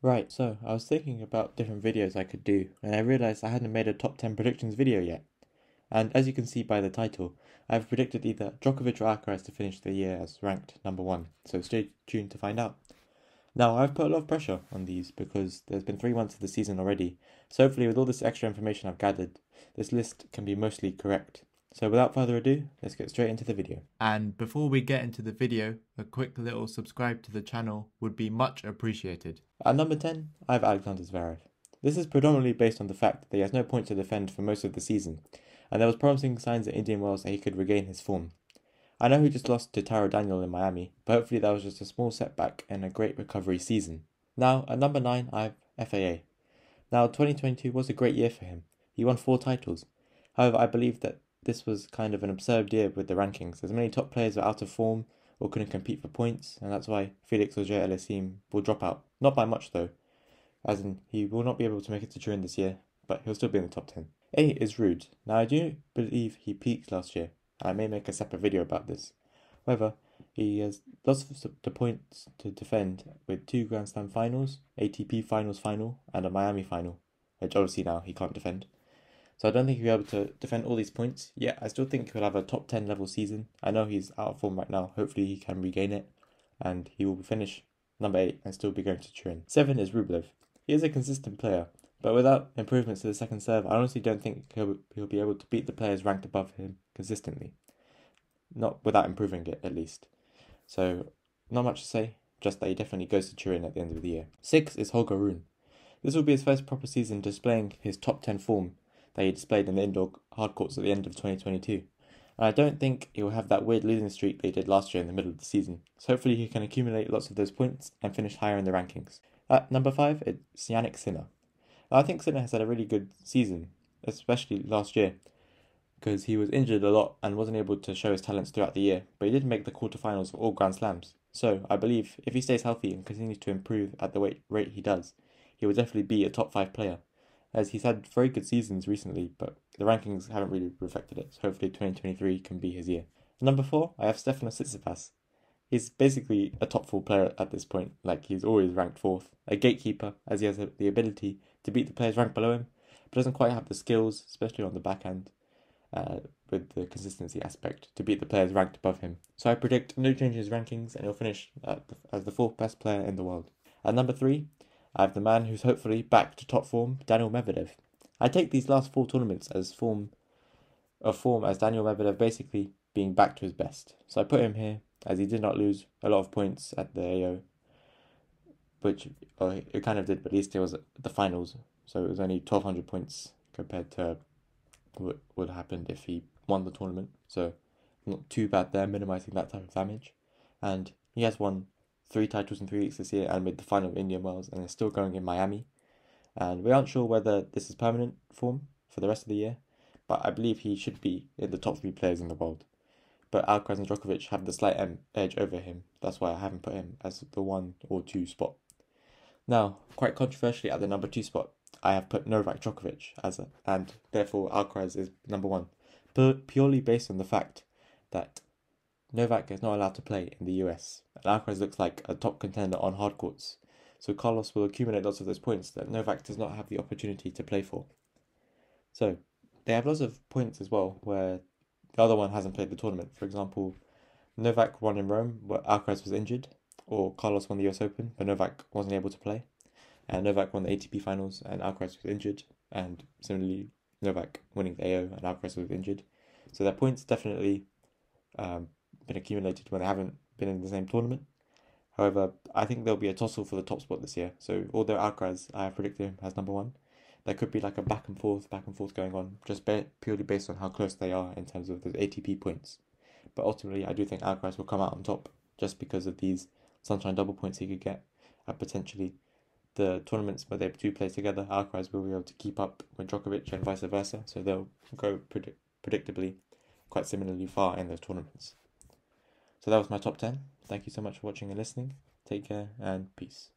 Right, so I was thinking about different videos I could do, and I realised I hadn't made a top 10 predictions video yet. And as you can see by the title, I've predicted either Djokovic or Alcaraz to finish the year as ranked number 1, so stay tuned to find out. Now, I've put a lot of pressure on these because there's been 3 months of the season already, so hopefully with all this extra information I've gathered, this list can be mostly correct. So without further ado, let's get straight into the video. And before we get into the video, a quick little subscribe to the channel would be much appreciated. At number 10, I have Alexander Zverev. This is predominantly based on the fact that he has no points to defend for most of the season, and there was promising signs at Indian Wells that he could regain his form. I know he just lost to Taro Daniel in Miami, but hopefully that was just a small setback and a great recovery season. Now, at number 9, I have FAA. Now, 2022 was a great year for him. He won 4 titles. However, I believe that this was kind of an absurd year with the rankings, as many top players were out of form or couldn't compete for points, and that's why Felix Auger-Aliassime will drop out. Not by much though, as in he will not be able to make it to Turin this year, but he'll still be in the top 10. 8 is Ruud. Now, I do believe he peaked last year, and I may make a separate video about this. However, he has lots of the points to defend with 2 Grand Slam finals, ATP finals final, and a Miami final, which obviously now he can't defend. So I don't think he'll be able to defend all these points. Yeah, I still think he'll have a top 10 level season. I know he's out of form right now. Hopefully he can regain it, and he will finish number 8 and still be going to Turin. 7 is Rublev. He is a consistent player, but without improvements to the second serve, I honestly don't think he'll be able to beat the players ranked above him consistently. Not without improving it, at least. So, not much to say, just that he definitely goes to Turin at the end of the year. 6 is Holger Rune. This will be his first proper season displaying his top 10 form that he displayed in the indoor hard courts at the end of 2022. And I don't think he will have that weird losing streak they did last year in the middle of the season. So hopefully he can accumulate lots of those points and finish higher in the rankings. At number 5, it's Jannik Sinner. I think Sinner has had a really good season, especially last year, because he was injured a lot and wasn't able to show his talents throughout the year, but he did make the quarterfinals of all Grand Slams. So I believe if he stays healthy and continues to improve at the rate he does, he will definitely be a top 5 player, as he's had very good seasons recently, but the rankings haven't really reflected it, so hopefully 2023 can be his year. Number 4, I have Stefanos Tsitsipas. He's basically a top 4 player at this point, like he's always ranked 4th, a gatekeeper, as he has the ability to beat the players ranked below him, but doesn't quite have the skills, especially on the backhand, with the consistency aspect, to beat the players ranked above him. So I predict no change in his rankings, and he'll finish as the 4th best player in the world. At number 3, I have the man who's hopefully back to top form, Daniel Medvedev. I take these last 4 tournaments as form as Daniel Medvedev basically being back to his best. So I put him here as he did not lose a lot of points at the AO, which it kind of did, but at least it was the finals, so it was only 1,200 points compared to what would have happened if he won the tournament. So not too bad there, minimizing that type of damage. And he has won 3 titles in 3 weeks this year and made the final of Indian Wells, and is still going in Miami. And we aren't sure whether this is permanent form for the rest of the year, but I believe he should be in the top 3 players in the world. But Alcaraz and Djokovic have the slight edge over him. That's why I haven't put him as the 1 or 2 spot. Now, quite controversially, at the number 2 spot, I have put Novak Djokovic and therefore Alcaraz is number 1, purely based on the fact that Novak is not allowed to play in the US, and Alcaraz looks like a top contender on hard courts. So Carlos will accumulate lots of those points that Novak does not have the opportunity to play for. So they have lots of points as well where the other one hasn't played the tournament. For example, Novak won in Rome where Alcaraz was injured, or Carlos won the US Open but Novak wasn't able to play, and Novak won the ATP finals and Alcaraz was injured, and similarly Novak winning the AO and Alcaraz was injured. So their points definitely been accumulated when they haven't been in the same tournament. However, I think there'll be a tussle for the top spot this year. So although Alcaraz, I have predicted him as number 1, there could be like a back and forth going on, just purely based on how close they are in terms of the ATP points. But ultimately, I do think Alcaraz will come out on top just because of these sunshine double points he could get, and potentially the tournaments where they do play together, Alcaraz will be able to keep up with Djokovic and vice versa. So they'll go predictably quite similarly far in those tournaments. So that was my top 10. Thank you so much for watching and listening. Take care and peace.